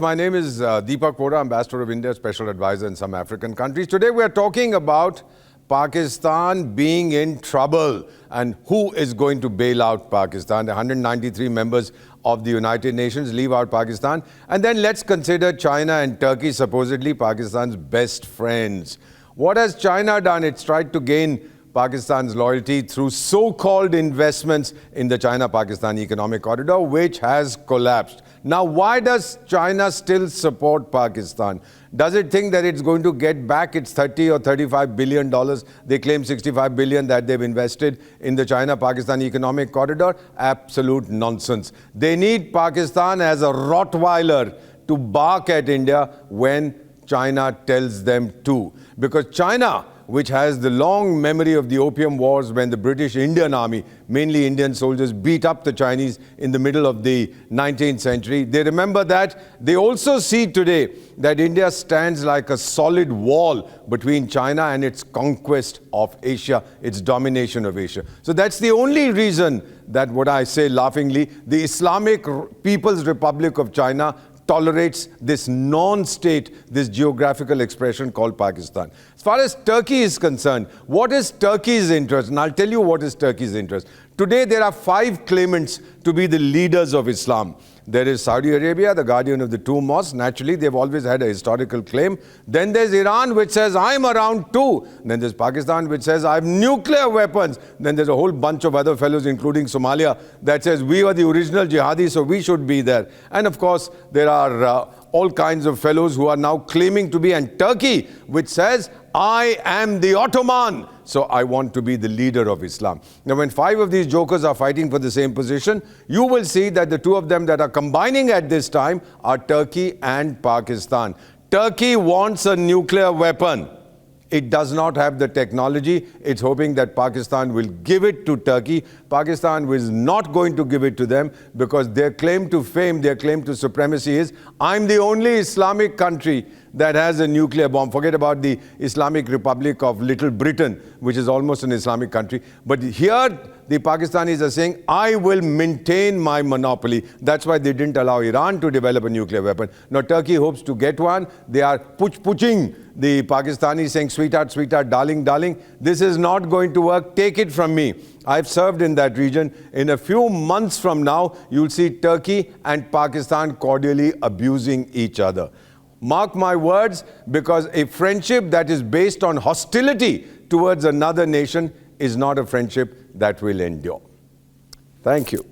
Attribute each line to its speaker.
Speaker 1: My name is Deepak Vohra, Ambassador of India, Special Advisor in some African countries. Today we are talking about Pakistan being in trouble and who is going to bail out Pakistan. The 193 members of the United Nations leave out Pakistan. And then let's consider China and Turkey, supposedly Pakistan's best friends. What has China done? It's tried to gain Pakistan's loyalty through so-called investments in the China-Pakistan economic corridor, which has collapsed. Now, why does China still support Pakistan? Does it think that it's going to get back its $30 or $35 billion? They claim $65 billion that they've invested in the China-Pakistan economic corridor. Absolute nonsense. They need Pakistan as a Rottweiler to bark at India when China tells them to. Because China, which has the long memory of the Opium Wars when the British Indian Army, mainly Indian soldiers, beat up the Chinese in the middle of the 19th century. They remember that. They also see today that India stands like a solid wall between China and its conquest of Asia, its domination of Asia. So that's the only reason that, what I say laughingly, the Islamic People's Republic of China tolerates this non-state, this geographical expression called Pakistan. As far as Turkey is concerned, what is Turkey's interest? And I'll tell you what is Turkey's interest. Today, there are 5 claimants to be the leaders of Islam. There is Saudi Arabia, the guardian of the 2 mosques. Naturally, they've always had a historical claim. Then there's Iran, which says, I'm around too. Then there's Pakistan, which says, I have nuclear weapons. Then there's a whole bunch of other fellows, including Somalia, that says, we were the original jihadis, so we should be there. And of course, there are all kinds of fellows who are now claiming to be, and Turkey, which says, I am the Ottoman, so I want to be the leader of Islam. Now, when 5 of these jokers are fighting for the same position, you will see that the 2 of them that are combining at this time are Turkey and Pakistan. Turkey wants a nuclear weapon. It does not have the technology. It's hoping that Pakistan will give it to Turkey. Pakistan is not going to give it to them because their claim to fame, their claim to supremacy is, I'm the only Islamic country that has a nuclear bomb. Forget about the Islamic Republic of Little Britain, which is almost an Islamic country. But here, the Pakistanis are saying, I will maintain my monopoly. That's why they didn't allow Iran to develop a nuclear weapon. Now, Turkey hopes to get one. They are puching the Pakistanis, saying, sweetheart, sweetheart, darling, darling. This is not going to work. Take it from me. I've served in that region. In a few months from now, you'll see Turkey and Pakistan cordially abusing each other. Mark my words, because a friendship that is based on hostility towards another nation is not a friendship that will endure. Thank you.